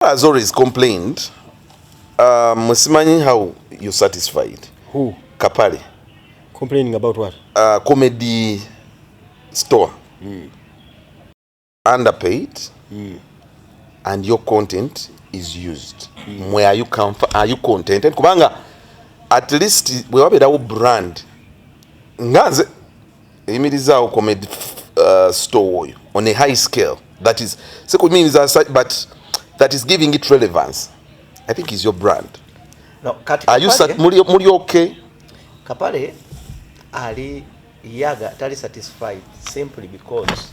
has always complained. Musimanyi how you satisfied? Who? Kapale. Complaining about what? Comedy store. Underpaid. And your content is used. Where are you contented? Kubanga at least we have a brand. Ngaze imiriza comedy store on a high scale. That is but that is giving it relevance. I think is your brand. No, are you muri okay? Kapale ali yaga tali satisfied simply because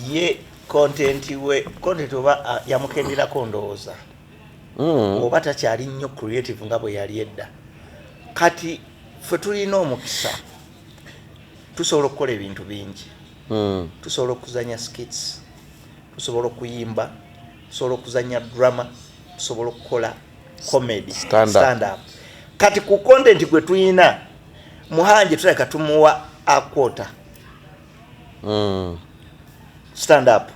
ye content oba yamukendera kondooza. Oba takyali nnyo creative nga bwe yali edda. Kati ffe tulina omukisa tusobola okukola ebintu bingi. Tusobola okuzanya skits, tusobola okuyimba, tusobola okuzanya drama, tusobola okukola comedy, stand up. Kati ku content gwe tuyina muhanje tuleka tumuwa a quarter. Stand up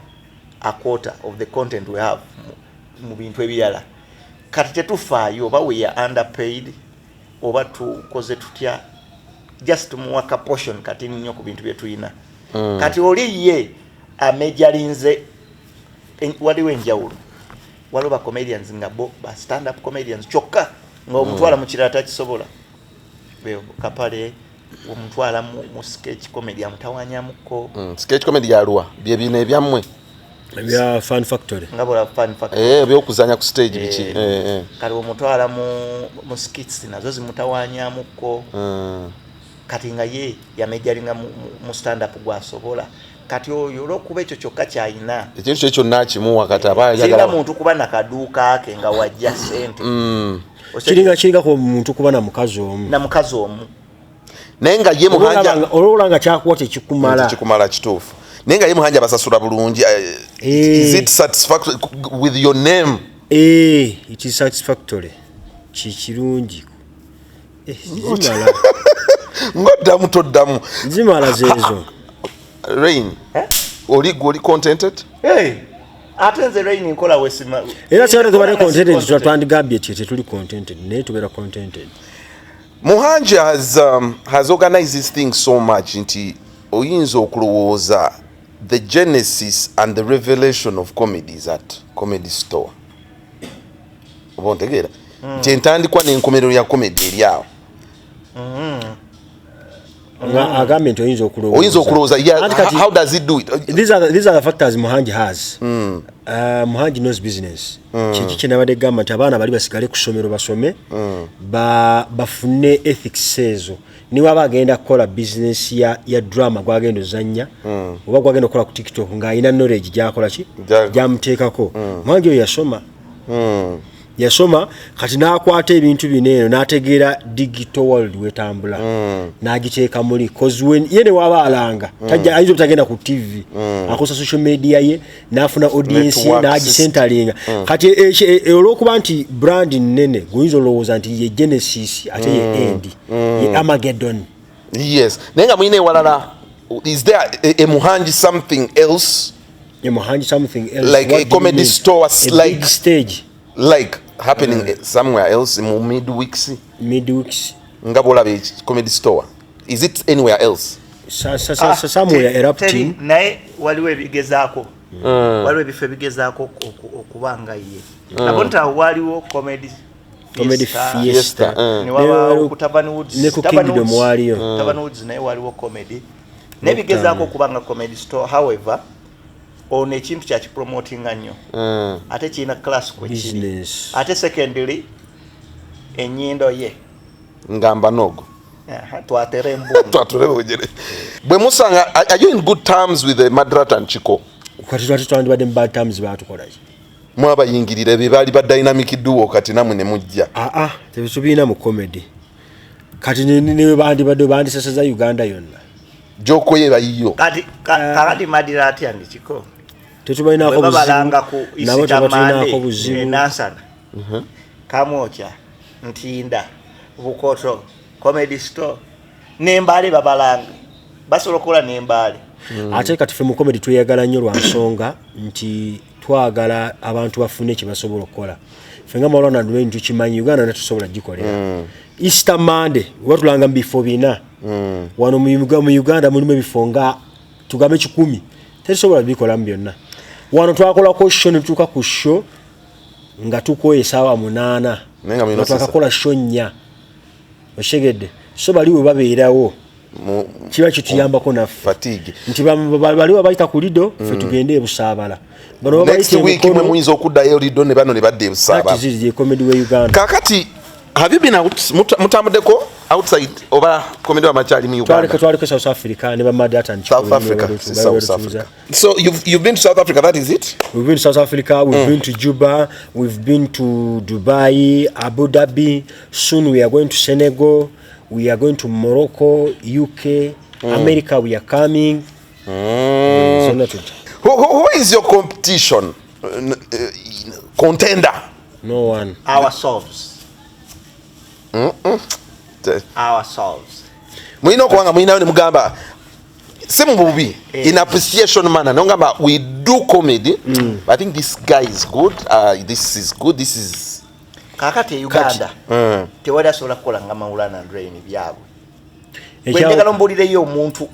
a quarter of the content we have mu bintu ebirala. Kati tetufaayo oba we are underpaid oba tukoze tutya, just tumuwa ka portion kati nnyo ku bintu bye tuyina. Kati oli ye amejalinze waliwo enjawulo. Waliwo ba comedians nga bo ba stand up comedians kyokka nga omutwala mu kirala takisobola. Kapale omutwala mu sketch comedy amutawanyamuko. Sketch comedy yaluwa bye bino ebyammwe ebya Fun Factory. Ngabola Fun Factory. Byokuzanya ku stage biki. Kali omutwala mu skits nazo zimutawanyamuko. Kati nga ye yamejalinga mu stand up gwasobola. Kati oyo olwokuba ekyo kyokka kyayina ekintu ekyo nakimuwa kati aba yagala singa muntu kuba na kaduuka ke nga wajja sente. Kiringa ko muntu kuba na mukazi omu. Nenga ye muhanja olulanga kyakuwa tekikumala kituufu. Nenga ye muhanja basasula bulungi. Is it satisfactory with your name? It is satisfactory. Kirungi. Zimala. Ngodamu toddamu. Zimala zezo. Rain. Oli contented? Atenze Rain nkola wesima. Era cyane tubare contented twatwandigambye tuli contented ne tubera contented. Muhanja has organized this thing so much nti oyinza okulowooza the genesis and the revelation of comedies at Comedy Store. Obontegera. Nti entandikwa n'enkomerero ya comedy eri awo. Agambe nti oyinza okulowooza. How does it do it? These are the factors Muhanji has. Muhanji knows business. Kiki nabadde gamba nti abaana bali basigale ku ssomero basome bafune ethics ezo. Niwe abagenda kukola business ya drama gwagenda ozanya oba gwagenda okukola ku TikTok ng'alina knowledge gy'akola ki gy'amuteekako. Muhanji oyo yasoma kati n'akwata ebintu bineeno n'ategeera digital world wetambula n'agiteeka muli cause when yene waba alanga tajja ayinza obutagenda ku TV akosa social media ye n'afuna audience ye n'agisentalinga kati olw'okuba nti brand nnene guyinza olowooza nti ye Genesis ate ye End ye Armageddon. Yes. Nenga mwine walala, is there a Muhanji something else? Like a comedy store, like big stage. Like happening somewhere else in midweeks. Ngabola Comedy Store. Is it anywhere else? Somewhere erupting. Naye waliwo ebigezaako. Waliwo ebifo ebigezaako okubanga ye. Nabonta waliwo comedy fiesta. Ni waliwo ku Taban Woods. Ne ku Kingdom waliyo. Taban Woods naye waliwo comedy. Nebigezaako okubanga Comedy Store. However, on ekintu kya promoting nnyo. Ate kina class kwe kiri. Ate secondary enyindo ye ngamba nogo. Twaterembo jere. Bwe musanga, are you in good terms with the Madrat and Chiko? Kati twandibadde mu bad terms batukola ki? Mwaba yingirire be bali ba dynamic duo kati namwe ne mujja. Tebisubiina mu comedy. Kati ne bandi sasa Uganda yonna. Joko ye bayiyo. Kati Madrat and Chiko. Tetubalina ko babalanga ku isitamane buzibu nansana. Kamocha Ntinda Bukoto Comedy Store nembale babalanga basobola kola nembale ate kati fe mu comedy tuyagala nnyo lwa nsonga nti twagala abantu bafune kye basobola okukola fenga Maulana ndwe ntu kimanyi Uganda natusobola gikolera Easter Monday watulanga bifo bina wano mu Uganda mulimu ebifonga tugambe 10 tesobola bikola byonna wano twakola ko show ne tuka ku show nga tukoyesa wa 8 nenga twakakola show 4 oshegedde so baliwo babeerawo kiba kituyambako na fatigue nti baliwo bayita ku lido fe tugende ebusabala bano next week mwe muyinza okuddayo lido ne bano ne badde ebusabala ziri comedy we Uganda kakati have you been out mutambudeko outside oba comedy wa machali mu Uganda twali South Africa ne ba Madrat Chiko South Africa so you've been to South Africa, that is it? We've been to South Africa, we've been to Juba, we've been to Dubai, Abu Dhabi, soon we are going to Senegal, we are going to Morocco, UK, America we are coming. So not who is your competition contender? No one. Ourselves. Ourselves. Mwino kwanga mwina ni mugamba Simububi in appreciation manner nongamba we do comedy I think this guy is good this is good this is kakati Uganda tewada sola kola nga Maulana Drain byabwe wendekala mbulire yo omuntu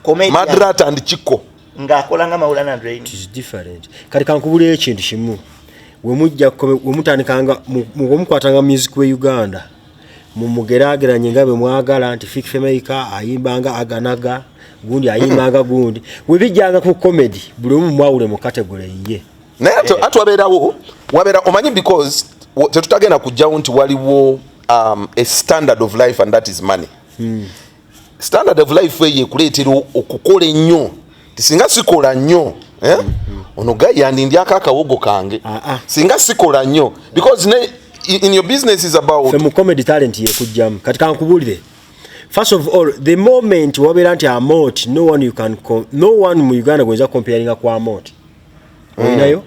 comedy Madrat and Chiko nga akola nga Maulana Drain is different kali kankubule ekintu kimu we mutandikanga mukwatanga music we Uganda mumugerageranye ngabe mwagala anti fik femaker ayimbanga aganaga gundi ayimbanga gundi webijjanga ku comedy buli omu mwawule mu category ye naye atwabeerawo wabeera omanyi because tetutagenda kujjawo nti waliwo a standard of life and that is money standard of life ye kuleetera okukola ennyo tisinga sikola nnyo ono gayi yandindyako akawogo kange singa sikola nnyo because in your business is about femu comedy talent ye kujjamu kati kankubulire first of all the moment wabera nti amount no one mu Uganda goeza comparing kwa amount oyinayo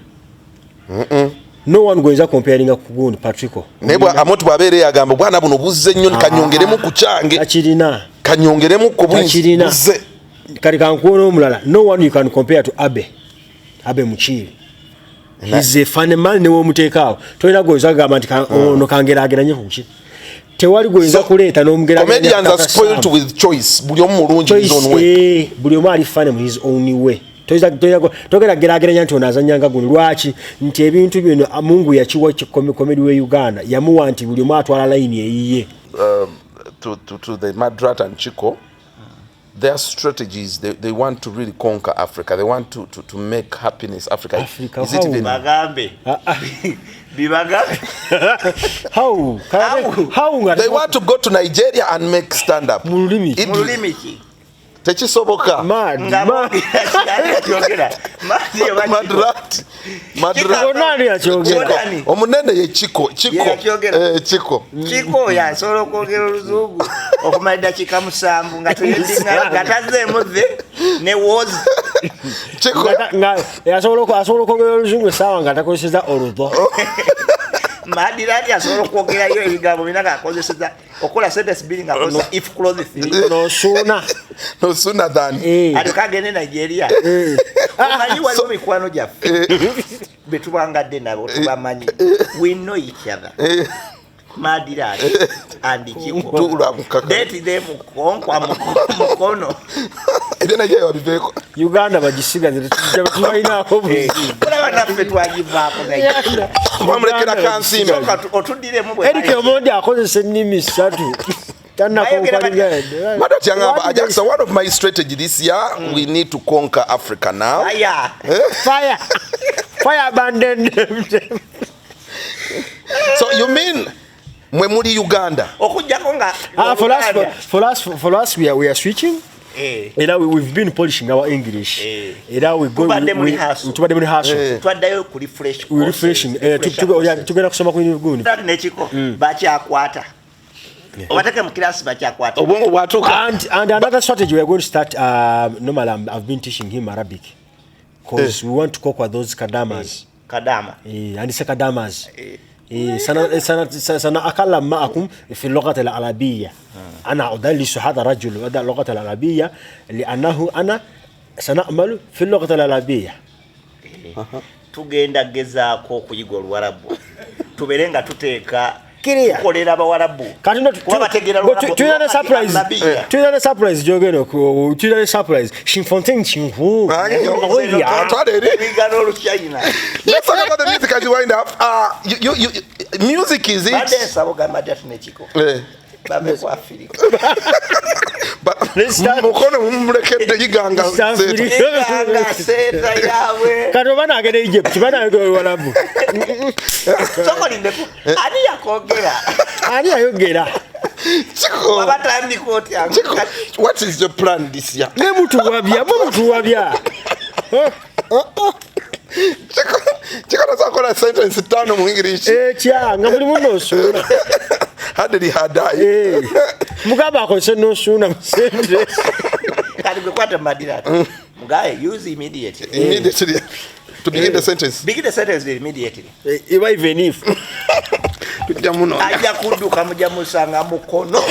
no one goeza comparing ku gundi Patrico nebwa amount bwabere yagamba bwana buno buzze nnyo kanyongeremu ku kyange akirina kanyongeremu ku buzze kati kankuona omulala no one you can compare to Abe Muchiri. He's a funny man ne womutekaawo toyina goeza gamba nti ono kangerageranye kuki tewali goeza kuleeta n'omugeraganya comedians are spoiled with choice buli omu mulungi his own way buli omu ali funny mu his own way togera gerageranya nti ono azanyanga guno lwaki nti ebintu bino Mungu yakiwa comedy we Uganda yamuwa nti buli omu atwala line eyiye to the Madrat and Chiko. Their strategies, they want to really conquer Africa. They want to make happiness Africa. Is it even Bagambe? How? They want to go to Nigeria and make stand up. Mulimi. Techisoboka. Madrat onani achogera omunene ye Chiko ya solo kwogera Luzungu okumalida kikamusambu nga tuyindinga gataze muze ne wozi Chiko ya solo kwogera Luzungu sawa nga takozeseza oludo Madrat asobola kwogera yo ebigambo binaka akozeseza okola sentence building akoza if close no sooner than atukagende Nigeria manyi waliwo mikwano gyaffe betubangadde nabo tubamanyi we know each other Madrat and Chiko date them konkwa mukono ebyo naye wabiveko Uganda bagisigaze tubayinako kuna naffe twagivaako Nigeria bamulekera kansimbi otudiremu Erike omondi akozesa ennimi 3 Madrat yangamba Ajaxa, one of my strategy this year we need to conquer Africa now. Fire abandoned them. So you mean mwe muri Uganda okujjako nga for us we are switching we've been polishing our English we go tubadde muri hustle twaddayo ku refresh we refreshing tugenda kusoma ku gundi ne Chiko bakyakwata obateke mu class bakyakwata obongo bwatuka and another strategy we are going to start normally I've been teaching him Arabic because we want to conquer those kadamas and it's kadamas سنة أكلم معكم في اللغة العربية أنا أدلس هذا الرجل اللغة العربية لأنه أنا سنعمل في اللغة العربية tugenda gezaako okuyiga Oluwarabu tubeere nga tuteeka Kiria. tukolera Abawarabu Katino kuba bategeera Oluwarabu tuyina surprise jogeno ku tuyina surprise Shinfontein Chinhu bigana Oluchina. Let's talk about the music as you wind up. Music is Badde it. nsaba ogamba Madrat Chiko bame ku Africa Mukono mumulekedde yiganga iganga seeta yawe kati bana agenda Egypt bana agenda Oluwarabu sokolindeku ani yakogera ani ayogera Chiko, wabatandika otya Chiko, what is your plan this year? ne mutu wabya Chiko nasakola sentence tano mu English. kyanga buli muno osula Hadiri hadai. mugamba akozesa nosuna musente kati gwe kwata Madrat mugaye use immediately Immediately to begin the sentence. begin the sentence immediately iba even if Tujja muno. ajja kudduka mujja musanga mukono